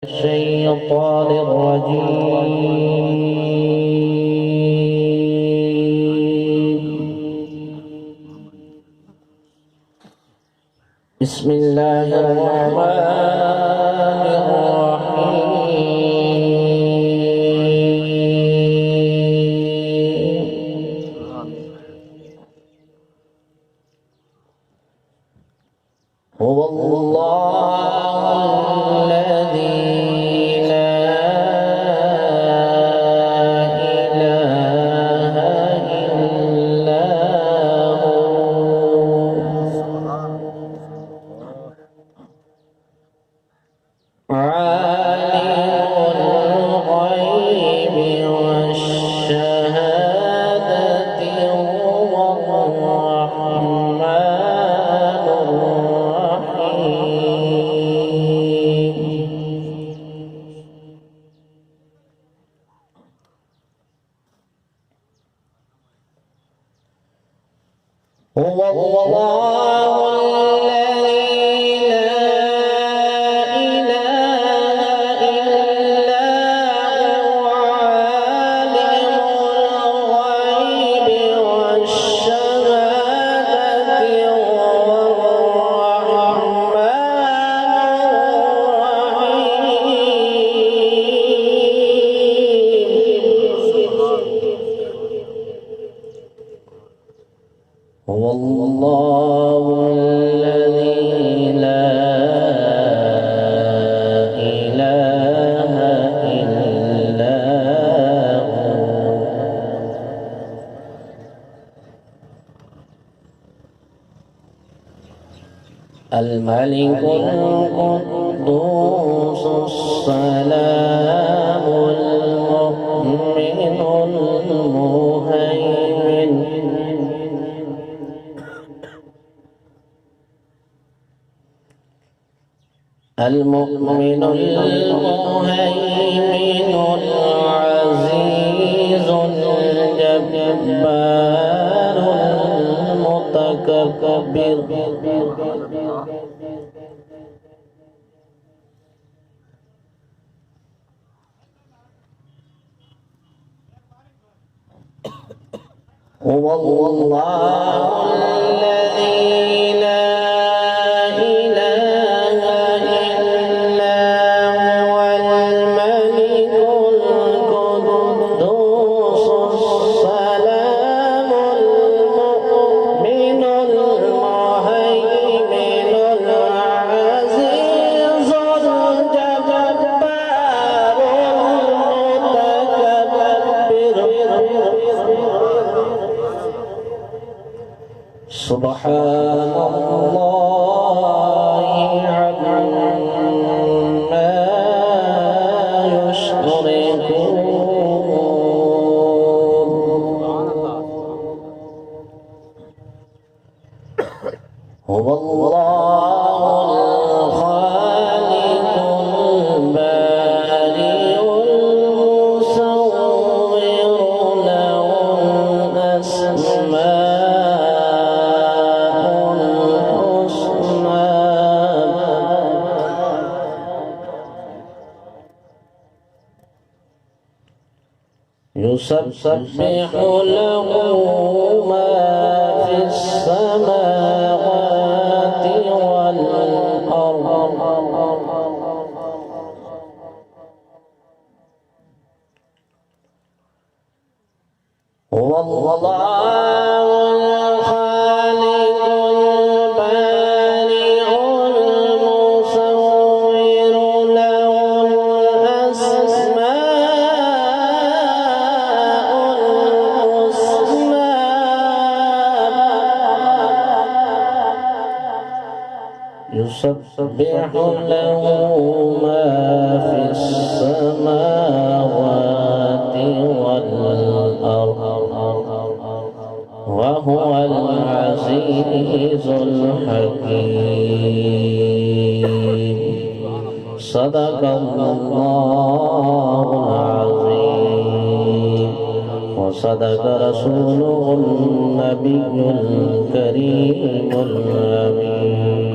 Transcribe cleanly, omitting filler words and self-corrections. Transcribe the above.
الشيطان الرجيم. بسم الله الرحمن الرحيم. هو الله الذي لا إله إلا هو عالم الغيب والشهادة هو الرحمن هو الله الذي لا إله إلا هو عالم الغيب والشهادة هو الرحمن الرحيم. هو الله الذي لا إله إلا هو الملك القدوس السلام المؤمن المهيمن المؤمن المهيمن العزيز الجبار المتكبر هو الله الذي لا إله إلا هو الملك القدوس السلام المؤمن المهيمن العزيز الجبار المتكبر سبحان الله عما يشركون. هو الله الخالق البارئ المصور له الأسماء الحسنى يسبح له ما في السماوات والأرض هو الله الخالق البارئ المصور له الأسماء الحسنى يسبح له ما في السماوات والأرض وهو العزيز الحكيم. صدق الله العظيم وصدق رسوله النبي الكريم الأمين.